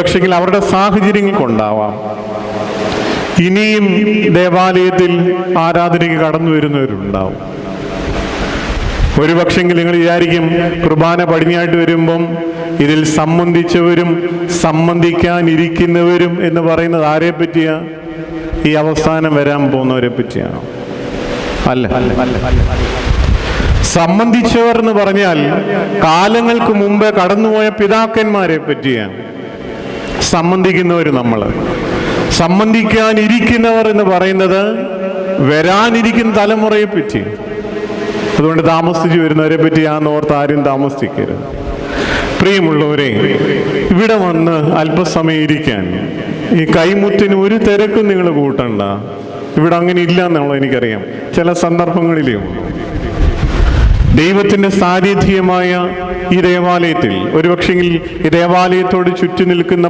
ഒരുപക്ഷെങ്കിൽ അവരുടെ സാഹചര്യങ്ങൾ കൊണ്ടാവാം ഇനിയും ദേവാലയത്തിൽ ആരാധനയ്ക്ക് കടന്നു വരുന്നവരുണ്ടാവും. ഒരുപക്ഷെങ്കിൽ നിങ്ങൾ വിചാരിക്കും കുർബാന പടിഞ്ഞായിട്ട് വരുമ്പം ഇതിൽ സംബന്ധിച്ചവരും സംബന്ധിക്കാനിരിക്കുന്നവരും എന്ന് പറയുന്നത് ആരെ പറ്റിയാ? ഈ അവസാനം വരാൻ പോകുന്നവരെ പറ്റിയാണ്. അല്ല, സംബന്ധിച്ചവർ എന്ന് പറഞ്ഞാൽ കാലങ്ങൾക്ക് മുമ്പേ കടന്നുപോയ പിതാക്കന്മാരെ പറ്റിയാണ് സംബന്ധിക്കുന്നവർ. നമ്മൾ സംബന്ധിക്കാനിരിക്കുന്നവർ എന്ന് പറയുന്നത് വരാനിരിക്കുന്ന തലമുറയെ പറ്റി. അതുകൊണ്ട് താമസിച്ച് വരുന്നവരെ പറ്റി ഓർത്ത് ആരും താമസിക്കരുത്. പ്രിയമുള്ളവരെ, ഇവിടെ വന്ന് അല്പസമയം ഇരിക്കാൻ ഈ കൈമുത്തിന് ഒരു തിരക്കും നിങ്ങൾ കൂട്ടണ്ട. ഇവിടെ അങ്ങനെ ഇല്ല എന്നുള്ളത് എനിക്കറിയാം. ചില സന്ദർഭങ്ങളിലേ ദൈവത്തിന്റെ സാന്നിധ്യമായ ഈ ദേവാലയത്തിൽ ഒരുപക്ഷെങ്കിൽ ഈ ദേവാലയത്തോട് ചുറ്റി നിൽക്കുന്ന